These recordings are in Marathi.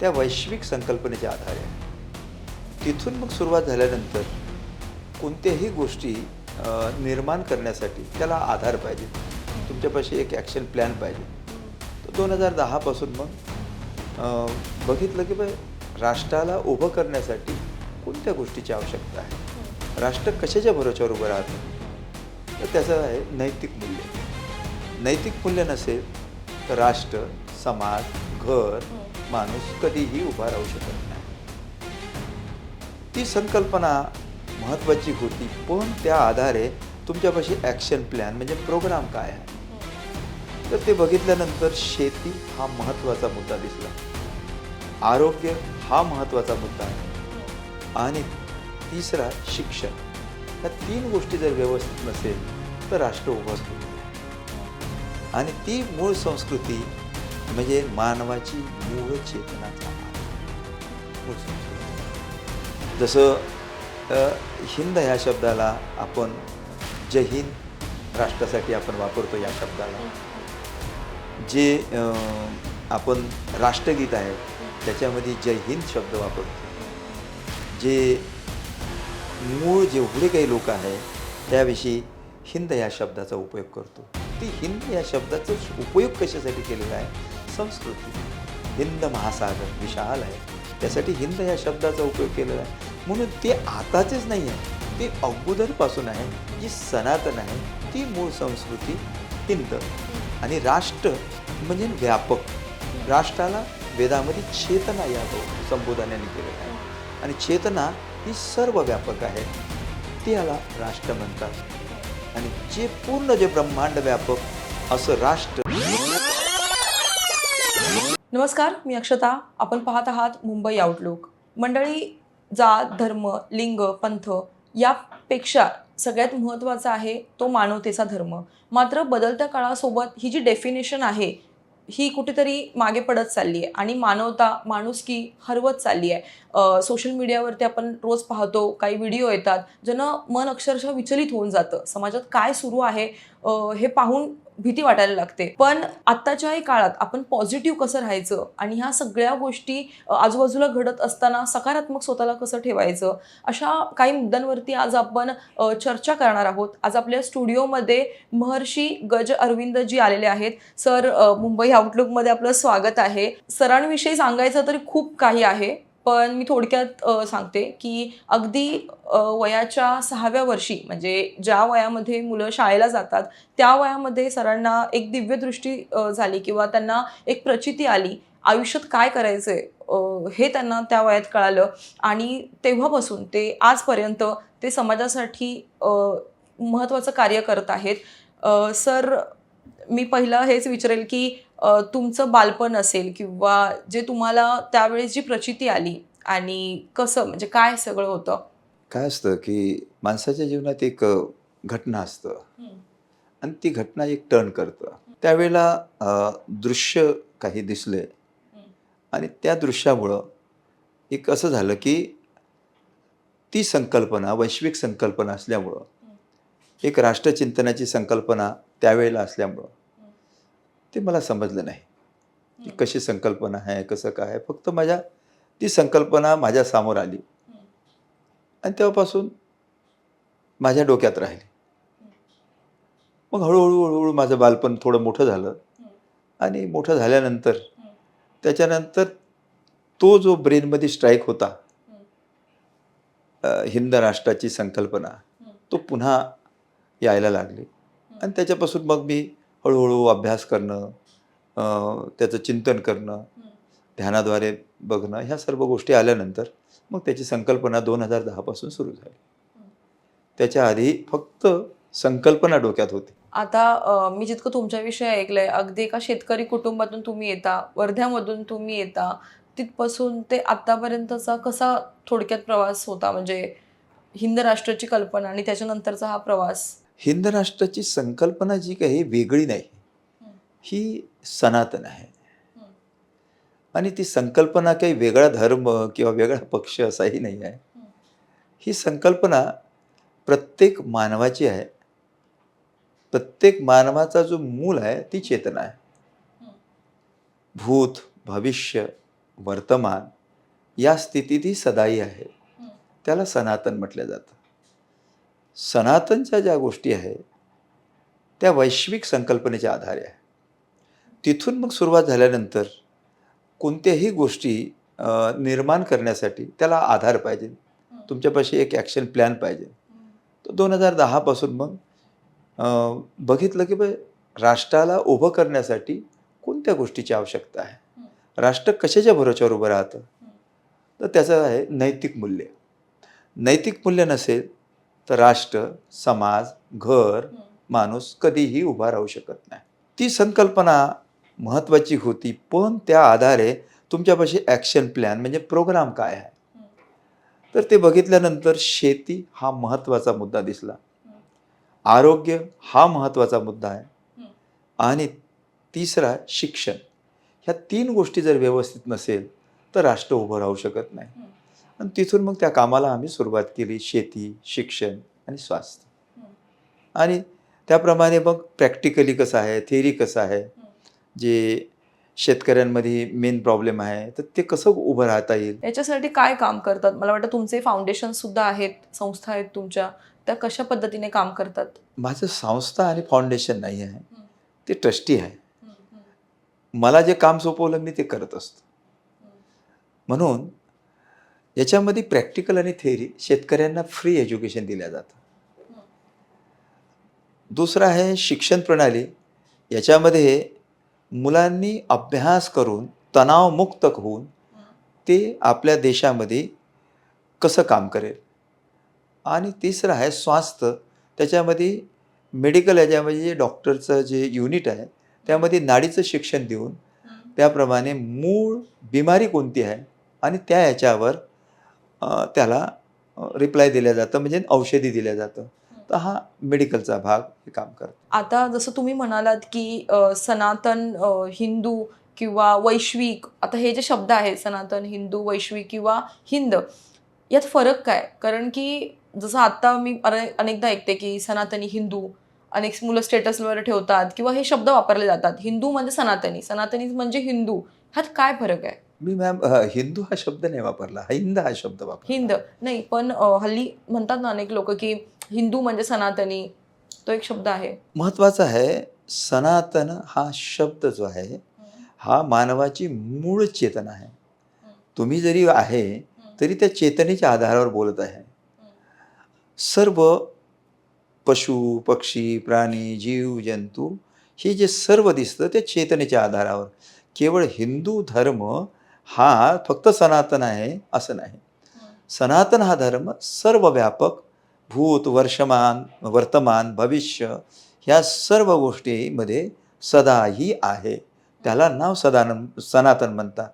त्या वैश्विक संकल्पनेच्या आधारे आहे. तिथून मग सुरुवात झाल्यानंतर कोणत्याही गोष्टी निर्माण करण्यासाठी त्याला आधार पाहिजे. तुमच्यापाशी एक ॲक्शन प्लॅन पाहिजे. तर 2010 पासून मग बघितलं की राष्ट्राला उभं करण्यासाठी कोणत्या गोष्टीची आवश्यकता आहे. राष्ट्र कशाच्या भरोश्यावर उभं राहतं, तर त्याचं आहे नैतिक मूल्य. नैतिक मूल्य नसेल तर राष्ट्र, समाज, घर, माणूस कधीही उभा राहू शकत नाही. ती संकल्पना महत्त्वाची होती, पण त्या आधारे तुमच्यापाशी ॲक्शन प्लॅन म्हणजे प्रोग्राम काय आहे. तर ते बघितल्यानंतर शेती हा महत्त्वाचा मुद्दा दिसला, आरोग्य हा महत्त्वाचा मुद्दा आहे, आणि तिसरा शिक्षण. ह्या 3 गोष्टी जर व्यवस्थित नसेल तर राष्ट्र उभं असतो. आणि ती मूळ संस्कृती म्हणजे मानवाची मूळ चेतनाचा मूळ संस्कृती. जसं हिंद ह्या शब्दाला आपण जय हिंद राष्ट्रासाठी आपण वापरतो. या शब्दाला जे आपण राष्ट्रगीत आहे त्याच्यामध्ये जय हिंद शब्द वापरतो. जे मूळ जेवढे काही लोक आहेत त्याविषयी हिंद या शब्दाचा उपयोग करतो. ती हिंद या शब्दाचा उपयोग कशासाठी केलेला आहे? संस्कृती. हिंद महासागर विशाल आहे, त्यासाठी हिंद या शब्दाचा उपयोग केलेला आहे. म्हणून ते आताचेच नाही आहे, ते अगोदरपासून आहे, जी सनातन आहे ती मूळ संस्कृती हिंद. आणि राष्ट्र म्हणजे व्यापक. राष्ट्राला वेदामध्ये चेतना या संबोधनाने केलेलं आहे. आणि चेतना ही सर्व व्यापक आहे, ती याला राष्ट्र म्हणतात. आणि जे पूर्ण जे ब्रह्मांड व्यापक असं राष्ट्र. नमस्कार, मी अक्षता. आपण पाहत आहात मुंबई आउटलुक. मंडळी, जात, धर्म, लिंग, पंथ यापेक्षा सगळ्यात महत्त्वाचा आहे तो मानवतेचा धर्म. मात्र बदलत्या काळासोबत ही जी डेफिनेशन आहे ही कुठेतरी मागे पडत चालली आहे आणि मानवता, माणुसकी हरवत चालली आहे. सोशल मीडियावरती आपण रोज पाहतो, काही व्हिडिओ येतात ज्यानं मन अक्षरशः विचलित होऊन जातं. समाजात काय सुरू आहे हे पाहून भीती वाटायला लागते. पण आत्ताच्याही काळात आपण पॉझिटिव्ह कसं राहायचं आणि ह्या सगळ्या गोष्टी आजूबाजूला घडत असताना सकारात्मक स्वतःला कसं ठेवायचं, अशा काही मुद्द्यांवरती आज आपण चर्चा करणार आहोत. आज आपल्या स्टुडिओमध्ये महर्षी गज अरविंदजी आलेले आहेत. सर, मुंबई आउटलुकमध्ये आपलं स्वागत आहे. सरांविषयी सांगायचं तरी खूप काही आहे, पण मी थोडक्यात सांगते की अगदी वयाच्या 6व्या वर्षी, म्हणजे ज्या वयामध्ये मुलं शाळेला जातात त्या वयामध्ये सरांना एक दिव्यदृष्टी झाली किंवा त्यांना एक प्रचिती आली. आयुष्यात काय करायचंय हे त्यांना त्या वयात कळालं आणि तेव्हापासून ते आजपर्यंत ते समाजासाठी महत्त्वाचं कार्य करत आहेत. सर, मी पहिलं हेच विचारेल की तुमचं बालपण असेल किंवा जे तुम्हाला त्यावेळेस जी प्रचिती आली आणि कसं, म्हणजे काय सगळं होतं? काय असतं की माणसाच्या जीवनात एक घटना असतं आणि ती घटना एक टर्न करतं. त्यावेळेला दृश्य काही दिसले आणि त्या दृश्यामुळं एक असं झालं की ती संकल्पना वैश्विक संकल्पना असल्यामुळं, एक राष्ट्रचिंतनाची संकल्पना त्यावेळेला असल्यामुळं ते मला समजलं नाही की कशी संकल्पना आहे, कसं काय आहे. फक्त ती संकल्पना माझ्या समोर आली आणि तेव्हापासून माझ्या डोक्यात राहिली. मग हळूहळू माझं बालपण थोडं मोठं झालं आणि मोठं झाल्यानंतर त्याच्यानंतर तो जो ब्रेनमध्ये स्ट्राईक होता, हिंद राष्ट्राची संकल्पना, तो पुन्हा यायला लागली. आणि त्याच्यापासून मग मी हळूहळू अभ्यास करणं, त्याचं चिंतन करणं, ध्यानाद्वारे बघणं, ह्या सर्व गोष्टी आल्यानंतर मग त्याची संकल्पना 2010 पासून सुरू झाली. त्याच्या आधी फक्त संकल्पना डोक्यात होती. आता मी जितकं तुमच्याविषयी ऐकलंय, अगदी एका शेतकरी कुटुंबातून तुम्ही येता, वर्ध्यामधून तुम्ही येता, तिथपासून ते आत्तापर्यंतचा कसा थोडक्यात प्रवास होता, म्हणजे हिंद राष्ट्राची कल्पना आणि त्याच्यानंतरचा हा प्रवास? हिंद राष्ट्राची संकल्पना जी काही वेगळी नाही, ही सनातन आहे. आणि ती संकल्पना काही वेगळा धर्म किंवा वेगळा पक्ष असाही नाही आहे. ही संकल्पना प्रत्येक मानवाची आहे. प्रत्येक मानवाचा जो मूल आहे ती चेतना आहे. भूत, भविष्य वर्तमान या स्थितीतही सदाई आहे. त्याला सनातन म्हटलं जातं. सनातनच्या ज्या गोष्टी आहेत त्या वैश्विक संकल्पनेच्या आधारे आहे. तिथून मग सुरुवात झाल्यानंतर कोणत्याही गोष्टी निर्माण करण्यासाठी त्याला आधार पाहिजे. तुमच्यापाशी एक ॲक्शन प्लॅन पाहिजे. तर 2010 पासून मग बघितलं की राष्ट्राला उभं करण्यासाठी कोणत्या गोष्टीची आवश्यकता आहे. राष्ट्र कशाच्या भरोश्यावर उभं राहतं, तर त्याचं आहे नैतिक मूल्य. नैतिक मूल्य नसेल तर राष्ट्र, समाज, घर, माणूस कधीही उभा राहू शकत नाही. ती संकल्पना महत्त्वाची होती, पण त्या आधारे तुमच्यापाशी ॲक्शन प्लॅन म्हणजे प्रोग्राम काय आहे. तर ते बघितल्यानंतर शेती हा महत्त्वाचा मुद्दा दिसला, आरोग्य हा महत्त्वाचा मुद्दा आहे, आणि तिसरा शिक्षण. ह्या 3 गोष्टी जर व्यवस्थित नसेल तर राष्ट्र उभं राहू शकत नाही. आणि तिथून मग त्या कामाला आम्ही सुरुवात केली. शेती, शिक्षण आणि स्वास्थ्य. आणि त्याप्रमाणे मग प्रॅक्टिकली कसं आहे, थिअरी कसं आहे, जे शेतकऱ्यांमध्ये मेन प्रॉब्लेम आहे तर ते कसं उभं राहता येईल. याच्यासाठी काय काम करतात? मला वाटतं तुमचे फाउंडेशन सुद्धा आहेत, संस्था आहेत तुमच्या, त्या कशा पद्धतीने काम करतात? माझं संस्था आणि फाउंडेशन नाही आहे, ते ट्रस्टी आहे. मला जे काम सोपवलं मी ते करत असतो. म्हणून याच्यामध्ये प्रॅक्टिकल आणि थिअरी शेतकऱ्यांना फ्री एज्युकेशन दिलं जातं. दुसरं आहे शिक्षण प्रणाली. याच्यामध्ये मुलांनी अभ्यास करून तणावमुक्त होऊन ते आपल्या देशामध्ये कसं काम करेल. आणि तिसरं आहे स्वास्थ्य. त्याच्यामध्ये मेडिकल याच्यामध्ये जे डॉक्टरचं जे युनिट आहे त्यामध्ये नाडीचं शिक्षण देऊन त्याप्रमाणे मूळ बिमारी कोणती आहे आणि त्या ह्याच्यावर त्याला रिप्लाय दिलं जातं, म्हणजे औषधी दिलं जातं. तर हा मेडिकलचा भाग हे काम करतो. आता जसं तुम्ही म्हणालात की सनातन, हिंदू किंवा वैश्विक, आता हे जे शब्द आहेत सनातन, हिंदू, वैश्विक किंवा हिंद, यात फरक काय? कारण की जसं आता मी अनेकदा ऐकते की सनातनी हिंदू, अनेक मुलं स्टेटसवर ठेवतात किंवा हे शब्द वापरले जातात. हिंदू म्हणजे सनातनी, सनातनी म्हणजे हिंदू. ह्यात काय फरक आहे? मी मॅम हिंदू हा शब्द नाही वापरला, हिंद हा शब्द वापरला. हिंद नाही, पण हल्ली म्हणतात ना अनेक लोक की हिंदू म्हणजे सनातनी, तो एक शब्द आहे. महत्त्वाचा आहे, सनातन हा शब्द जो आहे हा मानवाची मूळ चेतना आहे. तुम्ही जरी आहे तरी त्या चेतनेच्या आधारावर बोलत आहे. सर्व पशु, पक्षी, प्राणी, जीव, जंतू हे जे सर्व दिसतं ते चेतनेच्या आधारावर. केवळ हिंदू धर्म हा फक्त सनातन आहे असं नाही. सनातन हा धर्म सर्वव्यापक, भूत, वर्तमान, भविष्य ह्या सर्व गोष्टीमध्ये सदाही आहे. त्याला नाव सनातन म्हणतात.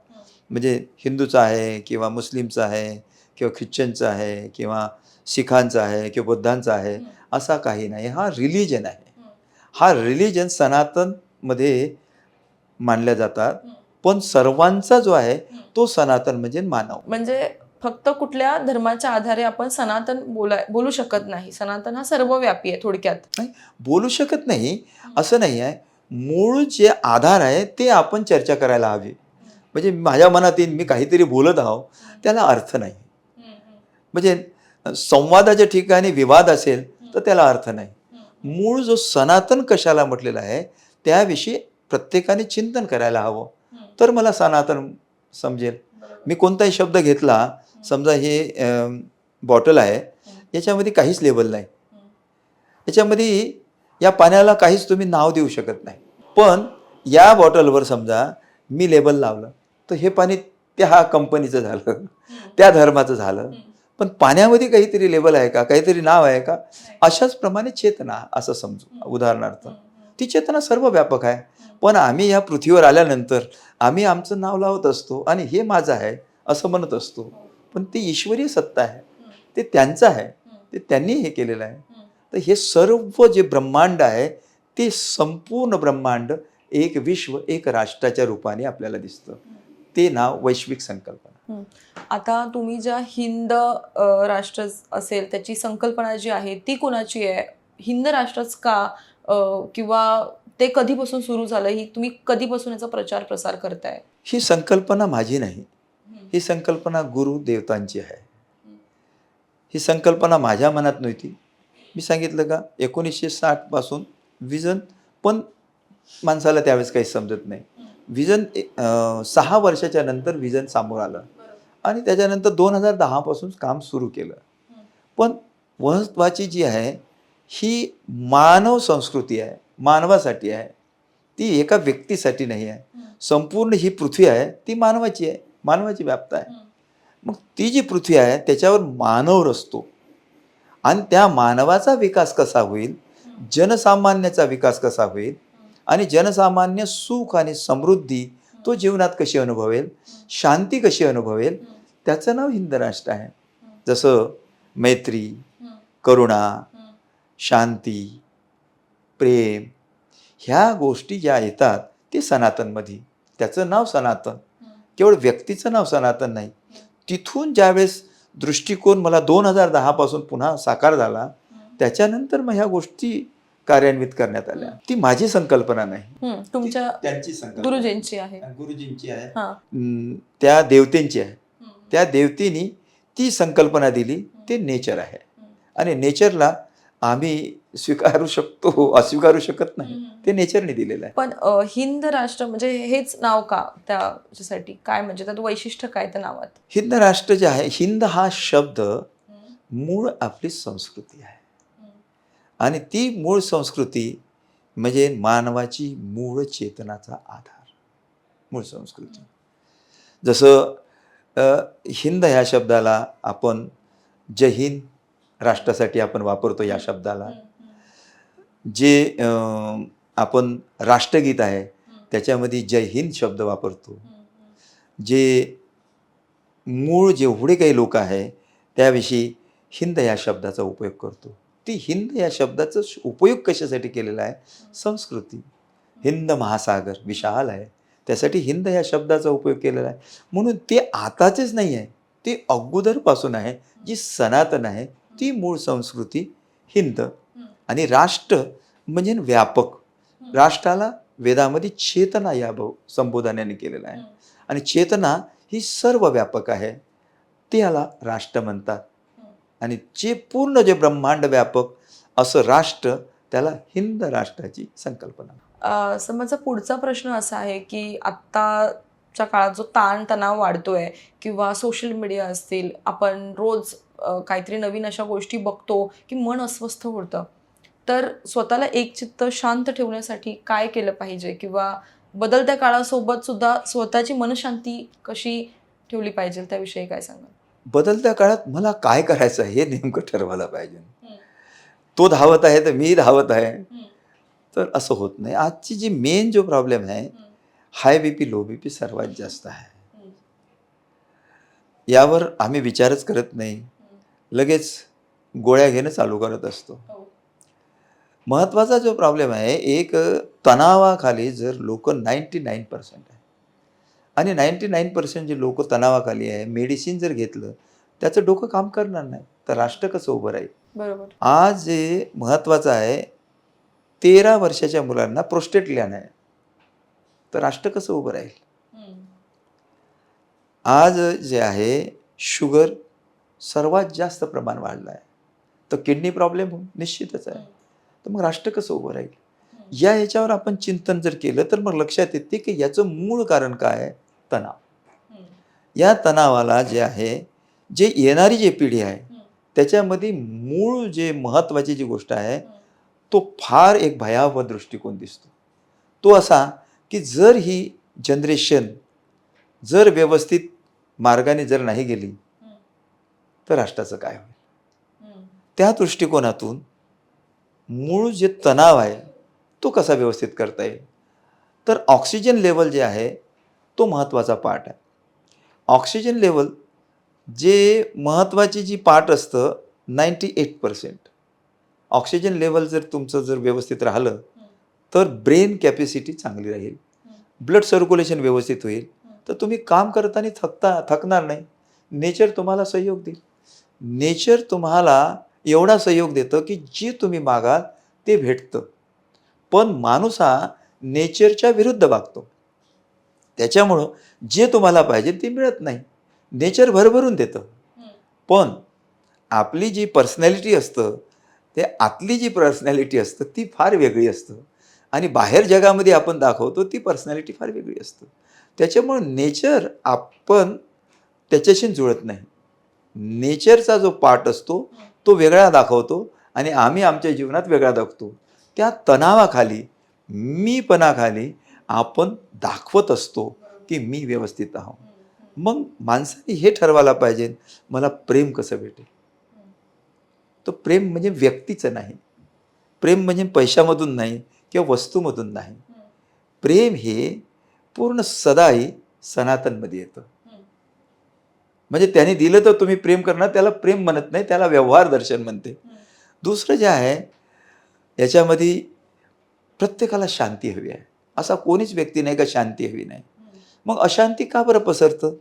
म्हणजे हिंदूचं आहे किंवा मुस्लिमचं आहे किंवा ख्रिश्चनचं आहे किंवा शिखांचं आहे किंवा बुद्धांचं आहे असा काही नाही. हा रिलिजन आहे. हा रिलिजन सनातनमध्ये मानल्या जातात. पण सर्वांचा जो आहे तो सनातन म्हणजे मानव. म्हणजे फक्त कुठल्या धर्माच्या आधारे आपण सनातन बोलू शकत नाही. सनातन हा सर्वव्यापी आहे थोडक्यात. नाही, बोलू शकत नाही असं नाही आहे. मूळ जे आधार आहे ते आपण चर्चा करायला हवी. म्हणजे माझ्या मनात येईल मी काहीतरी बोलत आहो त्याला अर्थ नाही. म्हणजे संवादाच्या ठिकाणी विवाद असेल तर त्याला अर्थ नाही. मूळ जो सनातन कशाला म्हटलेला आहे त्याविषयी प्रत्येकाने चिंतन करायला हवं, तर मला सनातन समजेल. मी कोणताही शब्द घेतला, समजा हे बॉटल आहे, याच्यामध्ये काहीच लेबल नाही, याच्यामध्ये या पाण्याला काहीच तुम्ही नाव देऊ शकत नाही. पण या बॉटलवर समजा मी लेबल लावलं तर हे पाणी त्या कंपनीचं झालं, त्या धर्माचं झालं. पण पाण्यामध्ये काहीतरी लेबल आहे का, काहीतरी नाव आहे का? अशाच प्रमाणे चेतना असं समजू. उदाहरणार्थ ती चेतना सर्व व्यापक आहे. पण आम्ही या पृथ्वीवर आल्यानंतर आम्ही आमचं नाव लावत असतो आणि हे माझं आहे असं म्हणत असतो. पण ती ईश्वरीय सत्ता आहे, ते त्यांचं आहे, ते त्यांनी हे केलेलं आहे. तर हे सर्व जे ब्रह्मांड आहे ते संपूर्ण ब्रह्मांड एक विश्व, एक राष्ट्राच्या रूपाने आपल्याला दिसतं. ते नाव वैश्विक संकल्पना. आता तुम्ही ज्या हिंद राष्ट्र असेल त्याची संकल्पना जी आहे ती कोणाची आहे? हिंद राष्ट्रच का, किंवा ते कधीपासून सुरू झालं, ही तुम्ही कधीपासून याचा प्रचार प्रसार करताय? ही संकल्पना माझी नाही, ही संकल्पना गुरुदेवतांची आहे. ही संकल्पना माझ्या मनात नव्हती. मी सांगितलं का 1960 पासून विजन, पण माणसाला त्यावेळेस काही समजत नाही. विजन 6 वर्षाच्या नंतर विजन समोर आलं आणि त्याच्यानंतर 2010 पासून काम सुरू केलं. पण महत्त्वाची जी आहे ही मानव संस्कृती आहे, मानवासाठी आहे. ती एका व्यक्तीसाठी नाही आहे. संपूर्ण ही पृथ्वी आहे ती मानवाची आहे, मानवाची व्याप्त आहे. मग ती जी पृथ्वी आहे त्याच्यावर मानव रचतो आणि त्या मानवाचा विकास कसा होईल, जनसामान्याचा विकास कसा होईल आणि जनसामान्य सुख आणि समृद्धी तो जीवनात कशी अनुभवेल, शांती कशी अनुभवेल, त्याचं नाव हिंद राष्ट्र आहे. जसं मैत्री, करुणा, शांती, प्रेम ह्या गोष्टी ज्या येतात ते सनातनमध्ये, त्याचं नाव सनातन. केवळ व्यक्तीचं नाव सनातन नाही. तिथून ज्यावेळेस दृष्टिकोन मला 2010 पासून पुन्हा साकार झाला, त्याच्यानंतर मग ह्या गोष्टी कार्यान्वित करण्यात आल्या. ती माझी संकल्पना नाही, तुमच्या त्यांची संकल्पना, गुरुजींची आहे. गुरुजींची आहे, हां. त्या देवतेंची आहे. त्या देवतेनी ती संकल्पना दिली. ते नेचर आहे आणि नेचरला आम्ही स्वीकारू शकतो, अस्वीकारू शकत नाही. ते नेचरने दिलेलं आहे. पण हिंद राष्ट्र म्हणजे हेच नाव का त्याच्यासाठी? काय म्हणजे त्यात वैशिष्ट्य काय त्या नावात? हिंद राष्ट्र जे आहे, हिंद हा शब्द मूळ आपली संस्कृती आहे आणि ती मूळ संस्कृती म्हणजे मानवाची मूळ चेतनाचा आधार, मूळ संस्कृती. जसं हिंद ह्या शब्दाला आपण जय हिंद राष्ट्रासाठी आपण वापरतो. या शब्दाला जे आपण राष्ट्रगीत आहे त्याच्यामध्ये जय हिंद शब्द वापरतो. जे मूळ जेवढे काही लोक आहे त्याविषयी हिंद या शब्दाचा उपयोग करतो. ती हिंद या शब्दाचा उपयोग कशासाठी केलेला आहे? संस्कृती. हिंद महासागर विशाल आहे, त्यासाठी हिंद या शब्दाचा उपयोग केलेला आहे. म्हणून ते आताचेच नाही आहे, ते अगोदरपासून आहे. जी सनातन आहे ती मूळ संस्कृती हिंद. आणि राष्ट्र म्हणजे व्यापक. राष्ट्राला वेदामध्ये चेतना या संबोधनाने केलेलं आहे आणि चेतना ही सर्व व्यापक आहे, ते याला राष्ट्र म्हणतात. आणि जे पूर्ण जे ब्रह्मांड व्यापक असं राष्ट्र, त्याला हिंद राष्ट्राची संकल्पना. सर माझा पुढचा प्रश्न असा आहे की आत्ताच्या काळात जो ताणतणाव वाढतोय किंवा सोशल मीडिया असतील, आपण रोज काहीतरी नवीन अशा गोष्टी बघतो की मन अस्वस्थ होतं. तर स्वतःला एकचित्त शांत ठेवण्यासाठी काय केलं पाहिजे किंवा बदलत्या काळासोबत सुद्धा स्वतःची मनशांती कशी ठेवली पाहिजे त्याविषयी काय सांगाल? बदलत्या काळात मला काय करायचं हे नेमकं ठरवायला पाहिजे. तो धावत आहे तर मी धावत आहे, तर असं होत नाही. आजची जी मेन जो प्रॉब्लेम आहे, हाय बीपी लो बीपी सर्वात जास्त आहे. यावर आम्ही विचारच करत नाही, लगेच गोळ्या घेणं चालू करत असतो. महत्त्वाचा जो प्रॉब्लेम आहे, एक तणावाखाली जर लोक 99% आहे आणि 99% जे लोक तणावाखाली आहे, मेडिसिन जर घेतलं त्याचं डोकं काम करणार नाही, तर राष्ट्र कसं उभं राहील? बरोबर. आज जे महत्त्वाचं आहे, 13 वर्षाच्या मुलांना प्रोस्टेट ग्लॅंड आहे, तर राष्ट्र कसं उभं राहील? आज जे आहे शुगर सर्वात जास्त प्रमाण वाढलं आहे, तर किडनी प्रॉब्लेम निश्चितच आहे, तर मग राष्ट्र कसं उभं राहील? याच्यावर आपण चिंतन जर केलं तर मग लक्षात येते की याचं मूळ कारण काय आहे? तणाव. या तणावाला जे आहे, जे येणारी जी पिढी आहे त्याच्यामध्ये मूळ जे महत्त्वाची जी गोष्ट आहे, तो फार एक भयावह दृष्टिकोन दिसतो. तो असा की जर ही जनरेशन जर व्यवस्थित मार्गाने जर नाही गेली तर राष्ट्राचं काय होईल? त्या दृष्टिकोनातून मूळ जे तणाव आहे तो कसा व्यवस्थित करता येईल? तर ऑक्सिजन लेवल जे आहे तो महत्त्वाचा पार्ट आहे. ऑक्सिजन लेवल जे महत्त्वाची जी पार्ट असतं, 98% ऑक्सिजन लेवल जर तुमचं जर व्यवस्थित राहिलं तर ब्रेन कॅपॅसिटी चांगली राहील, ब्लड सर्क्युलेशन व्यवस्थित होईल, तर तुम्ही काम करताना थकणार नाही. नेचर तुम्हाला सहयोग देईल. नेचर तुम्हाला एवढा सहयोग देतं की जे तुम्ही मागाल ते भेटतं. पण माणूस हा नेचरच्या विरुद्ध वागतो. त्याच्यामुळं जे तुम्हाला पाहिजे ते मिळत नाही. नेचर भरभरून देतं. पण आपली जी पर्सनॅलिटी असतं, ते आतली जी पर्सनॅलिटी असतं ती फार वेगळी असतं आणि बाहेर जगामध्ये आपण दाखवतो ती पर्सनॅलिटी फार वेगळी असतं. त्याच्यामुळं नेचर आपण त्याच्याशी जुळत नाही. नेचरचा जो पार्ट असतो तो वेगळा दाखवतो आणि आम्ही आमच्या जीवनात वेगळा दाखवतो. त्या तणावाखाली, मीपणाखाली आपण दाखवत असतो की मी व्यवस्थित आहो. मग माणसाने हे ठरवायला पाहिजे, मला प्रेम कसं भेटेल. तो प्रेम म्हणजे व्यक्तीचं नाही. प्रेम म्हणजे पैशामधून नाही किंवा वस्तूमधून नाही. प्रेम हे पूर्ण सदाही सनातनमध्ये येतं. म्हणजे त्याने दिलं तर तुम्ही प्रेम करणार, त्याला प्रेम म्हणत नाही, त्याला व्यवहार दर्शन म्हणते. दुसरं जे आहे याच्यामध्ये प्रत्येकाला शांती हवी आहे. असा कोणीच व्यक्ती नाही का शांती हवी नाही. मग अशांती का बरं पसरतं?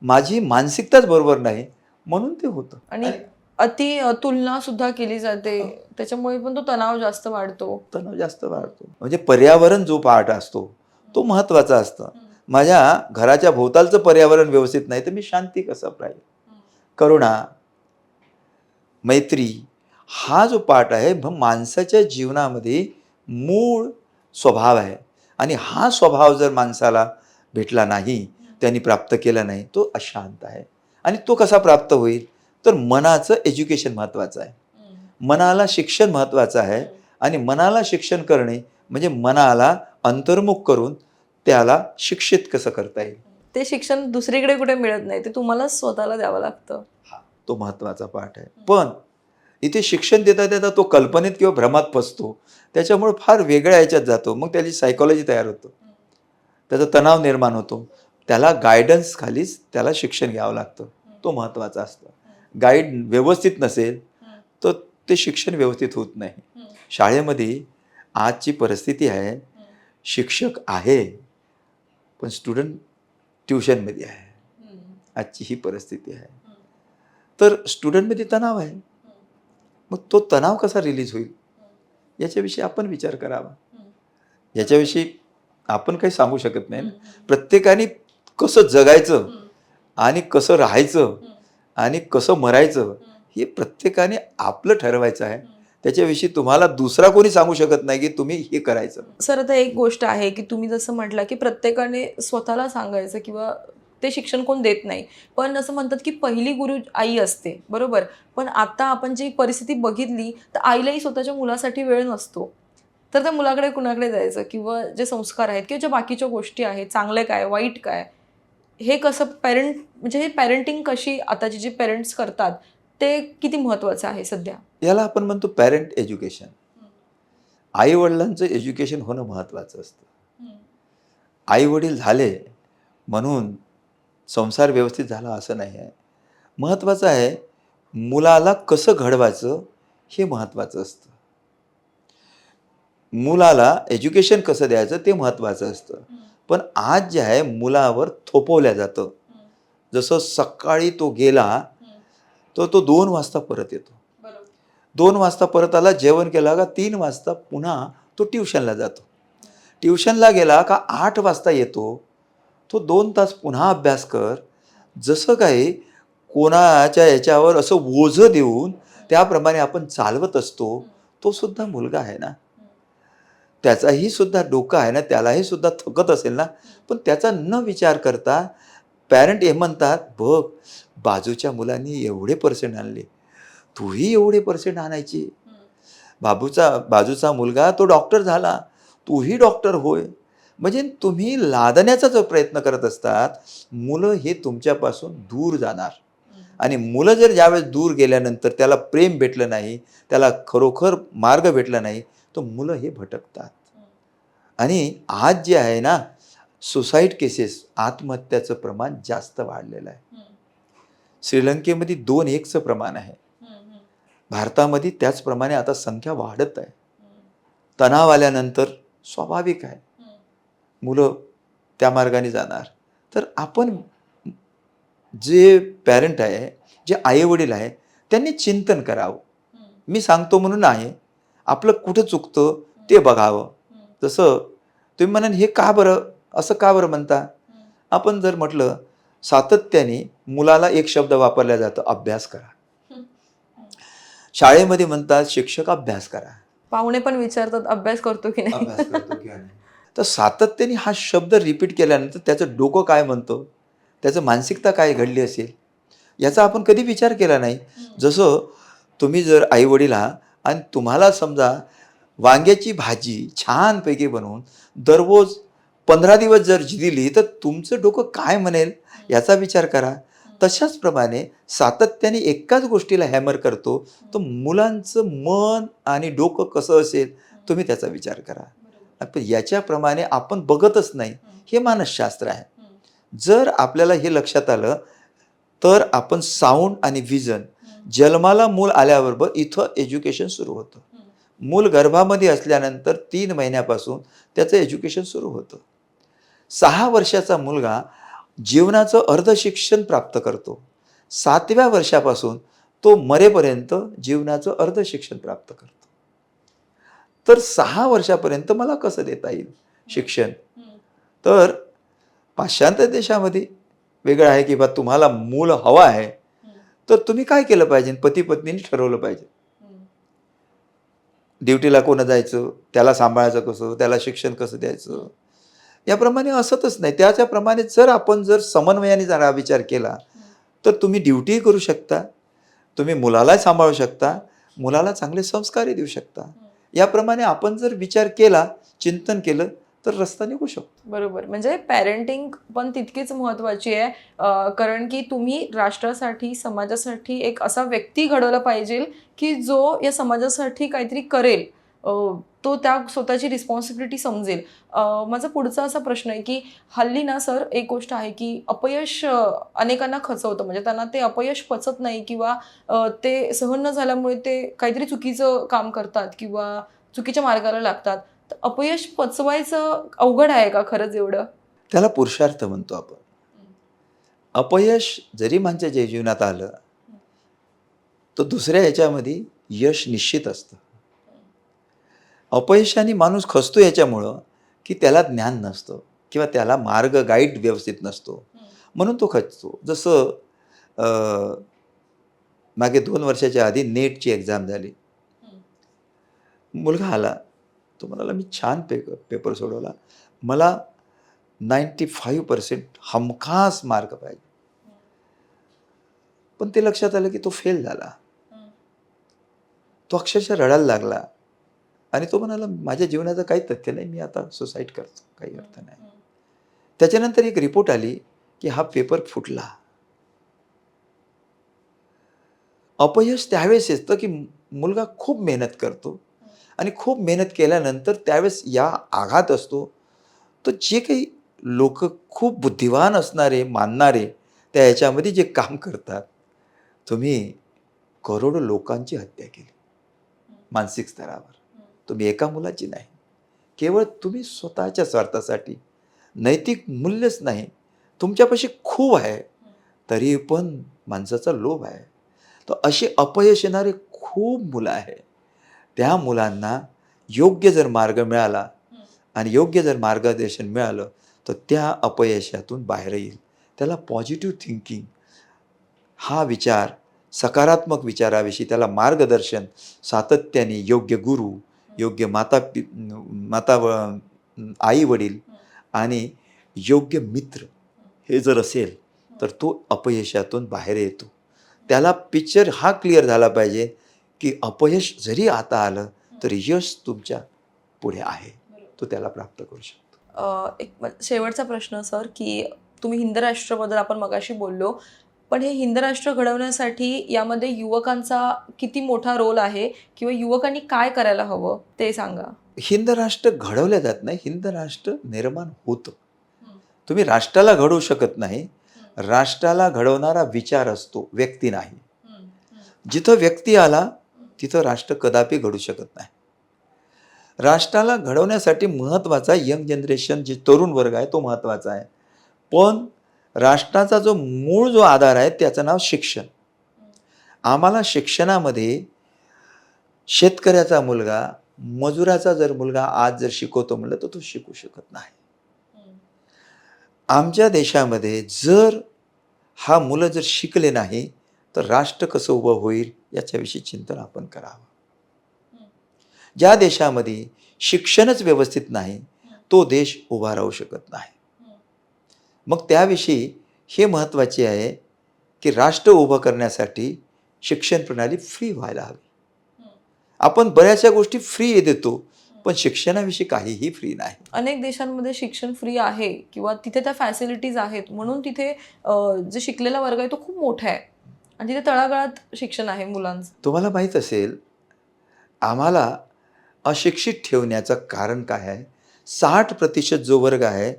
माझी मानसिकताच बरोबर नाही म्हणून ते होतं. आणि अति तुलना सुद्धा केली जाते, त्याच्यामुळे पण तो तणाव जास्त वाढतो. तणाव जास्त वाढतो. म्हणजे पर्यावरण जो पार्ट असतो तो महत्त्वाचा असतो. माझ्या घराच्या भोवतालचं पर्यावरण व्यवस्थित नाही तर मी शांती कसं राहील. करुणा, मैत्री हा जो पार्ट आहे माणसाच्या जीवनामध्ये मूळ स्वभाव आहे आणि हा स्वभाव जर माणसाला भेटला नाही, त्यांनी प्राप्त केला नाही, तो अशांत आहे. आणि तो कसा प्राप्त होईल? तर मनाचं एज्युकेशन महत्त्वाचं आहे. मनाला शिक्षण महत्त्वाचं आहे आणि मनाला शिक्षण करणे म्हणजे मनाला अंतर्मुख करून त्याला शिक्षित कसं करता येईल. ते शिक्षण दुसरीकडे कुठे मिळत नाही, ते तुम्हाला स्वतःला द्यावं लागतं. हा तो महत्त्वाचा पार्ट आहे. पण इथे शिक्षण देता देता तो कल्पनेत किंवा भ्रमात फसतो. त्याच्यामुळे फार वेगळ्या ह्याच्यात जातो. मग त्याची सायकॉलॉजी तयार होतं. त्याचा तणाव निर्माण होतो. त्याला गायडन्स खालीच त्याला शिक्षण घ्यावं लागतं. तो महत्त्वाचा असतो. गाईड व्यवस्थित नसेल तर ते शिक्षण व्यवस्थित होत नाही. शाळेमध्ये आजची परिस्थिती आहे, शिक्षक आहे पण स्टुडंट ट्युशनमध्ये आहे. आजची ही परिस्थिती आहे. तर स्टुडंटमध्ये तणाव आहे. मग तो तणाव कसा रिलीज होईल याच्याविषयी आपण विचार करावा. याच्याविषयी आपण काही सांगू शकत नाही. प्रत्येकाने कसं जगायचं आणि कसं राहायचं आणि कसं मरायचं हे प्रत्येकाने आपलं ठरवायचं आहे. त्याच्याविषयी तुम्हाला दुसरा कोणी सांगू शकत नाही की तुम्ही हे करायचं. सर, आता एक गोष्ट आहे की तुम्ही जसं म्हटलं की प्रत्येकाने स्वतःला सांगायचं किंवा ते शिक्षण कोण देत नाही. पण असं म्हणतात की पहिली गुरु आई असते, बरोबर. पण आता आपण जी परिस्थिती बघितली तर आईलाही स्वतःच्या मुलासाठी वेळ नसतो. तर त्या मुलाकडे कुणाकडे जायचं किंवा जे संस्कार आहेत किंवा ज्या बाकीच्या गोष्टी आहेत, चांगलं काय वाईट काय, हे कसं म्हणजे हे पॅरेंटिंग कशी आताचे जे पेरेंट्स करतात ते किती महत्त्वाचं आहे सध्या. याला आपण म्हणतो पॅरेंट एज्युकेशन. आई वडिलांचं एज्युकेशन होणं महत्त्वाचं असतं. आई वडील झाले म्हणून संसार व्यवस्थित झाला असं नाही आहे. महत्त्वाचं आहे मुलाला कसं घडवायचं हे महत्त्वाचं असतं. मुलाला एज्युकेशन कसं द्यायचं ते महत्त्वाचं असतं. पण आज जे आहे मुलावर थोपवल्या जातं. जसं सकाळी तो गेला तर तो 2 वाजता परत येतो. 2 वाजता परत आला, जेवण केला का 3 वाजता पुन्हा तो ट्युशनला जातो. ट्युशनला गेला का 8 वाजता येतो. तो 2 तास पुन्हा अभ्यास कर. जसं काही कोणाच्या याच्यावर असं ओझं देऊन त्याप्रमाणे आपण चालवत असतो. तो सुद्धा मुलगा आहे ना. त्याचाही सुद्धा डोकं आहे ना, त्यालाही सुद्धा थकत असेल ना. पण त्याचा न विचार करता पॅरेंट हे म्हणतात, बघ बाजूच्या मुलांनी एवढे पर्सेंट आणले, तूही एवढे पर्सेंट आणायचे. बाजूचा मुलगा तो डॉक्टर झाला, तूही डॉक्टर होय. म्हणजे तुम्ही लादण्याचा जो प्रयत्न करत असतात, मुलं हे तुमच्यापासून दूर जाणार. आणि मुलं जर ज्यावेळेस दूर गेल्यानंतर त्याला प्रेम भेटलं नाही, त्याला खरोखर मार्ग भेटला नाही, तर मुलं हे भटकतात. आणि आज जे आहे ना सुसाईड केसेस, आत्महत्याचं प्रमाण जास्त वाढलेलं आहे. श्रीलंकेमध्ये 2:1चं प्रमाण आहे. भारतामध्ये त्याचप्रमाणे आता संख्या वाढत आहे. तणाव आल्यानंतर स्वाभाविक आहे मुलं त्या मार्गाने जाणार. तर आपण जे पॅरेंट आहे, जे आईवडील आहे, त्यांनी चिंतन करावं. मी सांगतो म्हणून आहे, आपलं कुठं चुकतं ते बघावं. जसं तुम्ही म्हणाल हे का बरं, असं का बरं म्हणता? आपण जर म्हटलं सातत्याने मुलाला एक शब्द वापरला जातो, अभ्यास करा. शाळेमध्ये म्हणतात शिक्षक अभ्यास करा. पाहुणे पण विचारतात अभ्यास करतो की नाही. अभ्यास करतो किंवा नाही. तर सातत्याने हा शब्द रिपीट केल्यानंतर त्याचं डोकं काय म्हणतो, त्याचं मानसिकता काय घडली असेल, याचा आपण कधी विचार केला नाही. जसं तुम्ही जर आईवडील आहात आणि तुम्हाला समजा वांग्याची भाजी छानपैकी बनवून दररोज 15 दिवस जर दिली, तर तुमचं डोकं काय म्हणेल याचा विचार करा. तशाच प्रमाणे सातत्याने एकाच गोष्टीला हॅमर करतो, तर मुलांचं मन आणि डोकं कसं असेल तुम्ही त्याचा विचार करा. पण याच्याप्रमाणे आपण बघतच नाही, हे मानसशास्त्र आहे. जर आपल्याला हे लक्षात आलं तर आपण साऊंड आणि विजन, जन्माला मूल आल्याबरोबर इथं एज्युकेशन सुरू होतं. मूल गर्भामध्ये असल्यानंतर 3 महिन्यापासून त्याचं एज्युकेशन सुरू होतं. 6 वर्षाचा मुलगा जीवनाचं अर्धशिक्षण प्राप्त करतो. 7व्या वर्षापासून तो मरेपर्यंत जीवनाचं अर्धशिक्षण प्राप्त करतो. तर 6 वर्षापर्यंत मला कसं देता येईल शिक्षण? तर पाश्चात्य देशामध्ये वेगळं आहे की बा तुम्हाला मूल हवं आहे, तर तुम्ही काय केलं पाहिजे? पती पत्नीने ठरवलं पाहिजे. ड्युटीला कोण जायचं, त्याला सांभाळायचं कसं, त्याला शिक्षण कसं द्यायचं, याप्रमाणे असतच नाही. त्याच्याप्रमाणे जर समन्वयाने जरा विचार केला तर तुम्ही ड्युटीही करू शकता, तुम्ही मुलाला सांभाळू शकता, मुलाला चांगले संस्कारही देऊ शकता. याप्रमाणे आपण जर विचार केला, चिंतन केलं तर रस्ता निघू शकतो. बरोबर. म्हणजे पॅरेंटिंग पण तितकीच महत्त्वाची आहे. कारण की तुम्ही राष्ट्रासाठी, समाजासाठी एक असा व्यक्ती घडवला पाहिजे की जो या समाजासाठी काहीतरी करेल. तो त्या स्वतःची रिस्पॉन्सिबिलिटी समजेल. माझा पुढचा असा प्रश्न आहे की हल्ली ना सर एक गोष्ट आहे की अपयश अनेकांना खचवतं. म्हणजे त्यांना ते अपयश पचत नाही किंवा ते सहन न झाल्यामुळे ते काहीतरी चुकीचं काम करतात किंवा चुकीच्या मार्गाला लागतात. तर अपयश पचवायचं अवघड आहे का खरंच एवढं? त्याला पुरुषार्थ म्हणतो आपण. अपयश जरी माणसाच्या जीवनात आलं तर दुसऱ्या ह्याच्यामध्ये यश निश्चित असतं. अपयशाने माणूस खचतो याच्यामुळं की त्याला ज्ञान नसतं किंवा त्याला मार्ग गाईड व्यवस्थित नसतो, म्हणून तो खचतो. जसं मागे 2 वर्षाच्या आधी नेटची एक्झाम झाली. मुलगा आला, तो म्हणाला मी छान पेपर सोडवला, मला 95% हमखास मार्क पाहिजे. पण ते लक्षात आलं की तो फेल झाला. तो अक्षरशः रडायला लागला आणि तो म्हणाला माझ्या जीवनाचं काही तथ्य नाही, मी आता सुसाईड करतो, काही अर्थ नाही. त्याच्यानंतर एक रिपोर्ट आली की हा पेपर फुटला. अपयश त्यावेळेस येतं की मुलगा खूप मेहनत करतो आणि खूप मेहनत केल्यानंतर त्यावेळेस या आघात असतो. तर जे काही लोक खूप बुद्धिवान असणारे, मानणारे, त्या ह्याच्यामध्ये जे काम करतात, तुम्ही करोडो लोकांची हत्या केली मानसिक स्तरावर. तुम्ही एका मुलाची नाही, केवळ तुम्ही स्वतःच्या स्वार्थासाठी, नैतिक मूल्यच नाही, तुमच्यापाशी खूप आहे तरी पण माणसाचा लोभ आहे. तर असे अपयश येणारे खूप मुलं आहे. त्या मुलांना योग्य जर मार्ग मिळाला आणि योग्य जर मार्गदर्शन मिळालं तर त्या अपयशातून बाहेर येईल. त्याला पॉझिटिव्ह थिंकिंग हा विचार, सकारात्मक विचाराविषयी त्याला मार्गदर्शन सातत्याने योग्य गुरु, योग्य माता आई वडील आणि योग्य मित्र हे जर असेल तर तो अपयशातून बाहेर येतो. त्याला पिक्चर हा क्लिअर झाला पाहिजे की अपयश जरी आता आलं तर यश तुमच्या पुढे आहे, तो त्याला प्राप्त करू शकतो. एक शेवटचा प्रश्न सर की तुम्ही हिंद राष्ट्राबद्दल आपण मगाशी बोललो, पण हे हिंद राष्ट्र घडवण्यासाठी यामध्ये युवकांचा किती मोठा रोल आहे किंवा युवकांनी काय करायला हवं ते सांगा. हिंद राष्ट्र घडवल्या जात नाही, हिंद राष्ट्र निर्माण होतं. तुम्ही राष्ट्राला घडवू शकत नाही, राष्ट्राला घडवणारा विचार असतो, व्यक्ती नाही. जिथं व्यक्ती आला तिथं राष्ट्र कदापि घडू शकत नाही. राष्ट्राला घडवण्यासाठी महत्त्वाचा यंग जनरेशन, जे तरुण वर्ग आहे तो महत्त्वाचा आहे. पण राष्ट्राचा जो मूळ जो आधार आहे त्याचं नाव शिक्षण. आम्हाला शिक्षणामध्ये शेतकऱ्याचा मुलगा, मजुराचा जर मुलगा आज जर शिकवतो म्हणलं तर तो शिकू शकत नाही. आमच्या देशामध्ये जर हा मुलं जर शिकले नाही तर राष्ट्र कसं उभं होईल याच्याविषयी चिंतन आपण करावं. ज्या देशामध्ये शिक्षणच व्यवस्थित नाही तो देश उभा राहू शकत नाही. मग त्याविषयी हे महत्त्वाचे आहे की राष्ट्र उभं करण्यासाठी शिक्षण प्रणाली फ्री व्हायला हवी. आपण बऱ्याचशा गोष्टी फ्री देतो पण शिक्षणाविषयी काहीही फ्री नाही. अनेक देशांमध्ये शिक्षण फ्री आहे किंवा तिथे त्या फॅसिलिटीज आहेत म्हणून तिथे जे शिकलेला वर्ग आहे तो खूप मोठा आहे आणि तिथे तळागाळात शिक्षण आहे मुलांचं. तुम्हाला माहीत असेल आम्हाला अशिक्षित ठेवण्याचं कारण काय आहे? 60% जो वर्ग आहे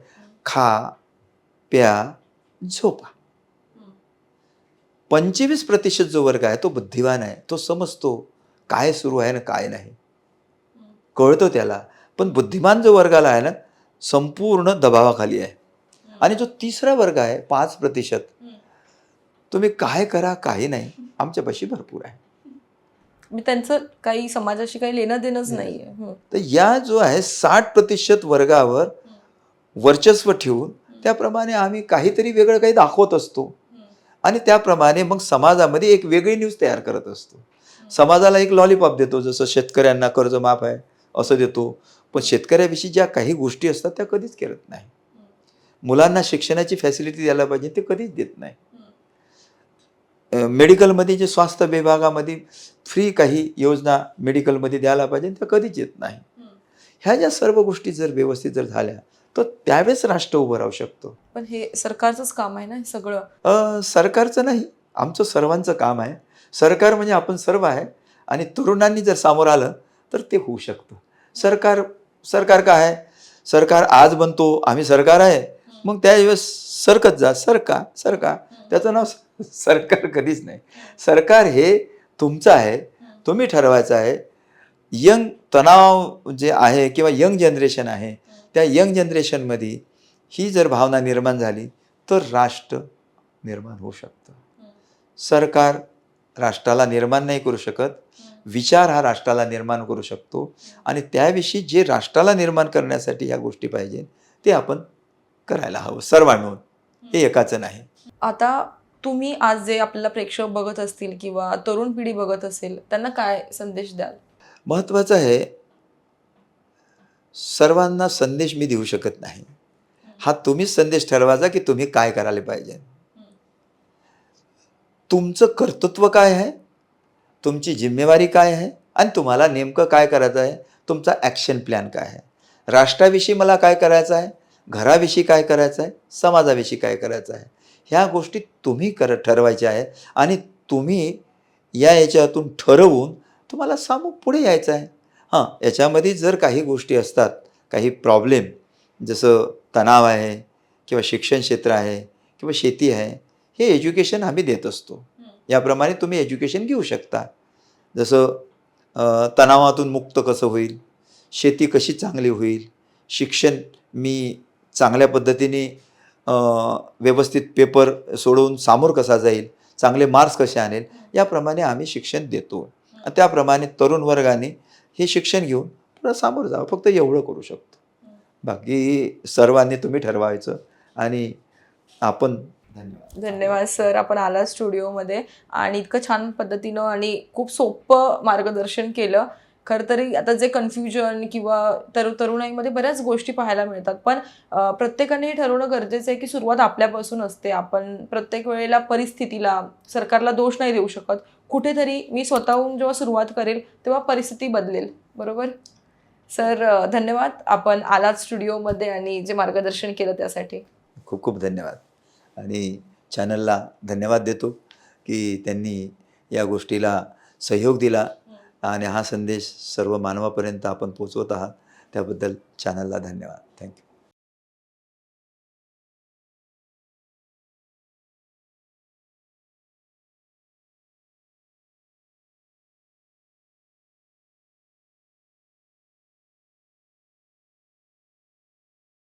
खा प्या झोपा. 25% जो वर्ग आहे तो बुद्धिवान आहे, तो समजतो काय सुरू आहे ना काय नाही, कळतो त्याला. पण बुद्धिमान जो वर्गाला आहे ना संपूर्ण दबावाखाली आहे. आणि जो तिसरा वर्ग आहे 5%, तुम्ही काय करा काही नाही, आमच्यापाशी भरपूर आहे. मी त्यांचं काही समाजाशी काही लेणं देणंच नाहीये. तर या जो आहे 60% वर्गावर वर्चस्व ठेवून त्याप्रमाणे आम्ही काहीतरी वेगळं काही दाखवत असतो आणि त्याप्रमाणे मग समाजामध्ये एक वेगळी न्यूज तयार करत असतो. समाजाला एक लॉलीपॉप देतो, जसं शेतकऱ्यांना कर्ज माफ आहे असं देतो, पण शेतकऱ्याविषयी ज्या काही गोष्टी असतात त्या कधीच करत नाही. मुलांना शिक्षणाची फॅसिलिटी द्यायला पाहिजे ते कधीच देत नाही. मेडिकलमध्ये जे स्वास्थ्य विभागामध्ये फ्री काही योजना मेडिकलमध्ये द्यायला पाहिजे त्या कधीच येत नाही. ह्या ज्या सर्व गोष्टी जर व्यवस्थित जर झाल्या तर त्यावेळेस राष्ट्र उभं राहू शकतो. पण हे सरकारचंच काम आहे ना हे सगळं. सरकारचं नाही, आमचं सर्वांचं काम आहे. सरकार म्हणजे आपण सर्व आहे आणि तरुणांनी जर समोर आलं तर ते होऊ शकतं. सरकार काय आहे? सरकार आज बनतो आम्ही सरकार आहे मग त्यावेळेस सरकत जा, सरका त्याचं नाव सरकार कधीच नाही. सरकार हे तुमचं आहे, तुम्ही ठरवायचं आहे. यंग तणाव जे आहे किंवा यंग जनरेशन आहे त्या यंग जनरेशनमध्ये ही जर भावना निर्माण झाली तर राष्ट्र निर्माण होऊ शकतं. सरकार राष्ट्राला निर्माण नाही करू शकत, विचार हा राष्ट्राला निर्माण करू शकतो आणि त्याविषयी जे राष्ट्राला निर्माण करण्यासाठी ह्या गोष्टी पाहिजे ते आपण करायला हवं सर्वांनी, हे एकाचं नाही. आता तुम्ही आज जे आपल्याला प्रेक्षक बघत असतील किंवा तरुण पिढी बघत असेल त्यांना काय संदेश द्याल? महत्त्वाचं आहे, सर्वांना संदेश मी देऊ शकत नाही. हा तुम्हीच संदेश ठरवायचा की तुम्ही काय करायला पाहिजे. तुमचं कर्तृत्व काय आहे, तुमची जिम्मेवारी काय आहे आणि तुम्हाला नेमकं काय करायचं आहे, तुमचा ॲक्शन प्लॅन काय आहे. राष्ट्राविषयी मला काय करायचं आहे, घराविषयी काय करायचं आहे, समाजाविषयी काय करायचं आहे, ह्या गोष्टी तुम्ही ठरवायच्या आहे आणि तुम्ही याच्यातून ठरवून तुम्हाला पुढे यायचं आहे. हां, याच्यामध्ये जर काही गोष्टी असतात, काही प्रॉब्लेम जसं तणाव आहे किंवा शिक्षण क्षेत्र आहे किंवा शेती आहे, हे एज्युकेशन आम्ही देत असतो. याप्रमाणे तुम्ही एज्युकेशन घेऊ शकता. जसं तणावातून मुक्त कसं होईल, शेती कशी चांगली होईल, शिक्षण मी चांगल्या पद्धतीने व्यवस्थित पेपर सोडवून सामोर कसा जाईल, चांगले मार्क्स कसे आणेल, याप्रमाणे आम्ही शिक्षण देतो. त्याप्रमाणे तरुण वर्गाने हे शिक्षण घेऊन पुढं सामोरं जावं, फक्त एवढं करू शकतो. बाकी सर्वांनी तुम्ही ठरवायचं आणि आपण. धन्यवाद सर, आपण आला स्टुडिओमध्ये आणि इतकं छान पद्धतीनं आणि खूप सोपं मार्गदर्शन केलं. खरं तरी आता जे कन्फ्युजन किंवा तरुणाईमध्ये बऱ्याच गोष्टी पाहायला मिळतात, पण प्रत्येकाने हे ठरवणं गरजेचं आहे की सुरुवात आपल्यापासून असते. आपण प्रत्येक वेळेला परिस्थितीला, सरकारला दोष नाही देऊ शकत. कुठेतरी मी स्वतःहून जेव्हा सुरुवात करेल तेव्हा परिस्थिती बदलेल. बरोबर सर, धन्यवाद आपण आलात स्टुडिओमध्ये आणि जे मार्गदर्शन केलं त्यासाठी. खूप खूप धन्यवाद आणि चॅनलला धन्यवाद देतो की त्यांनी या गोष्टीला सहयोग दिला आणि हा संदेश सर्व मानवापर्यंत आपण पोचवत आहात, त्याबद्दल चॅनलला धन्यवाद. थँक्यू.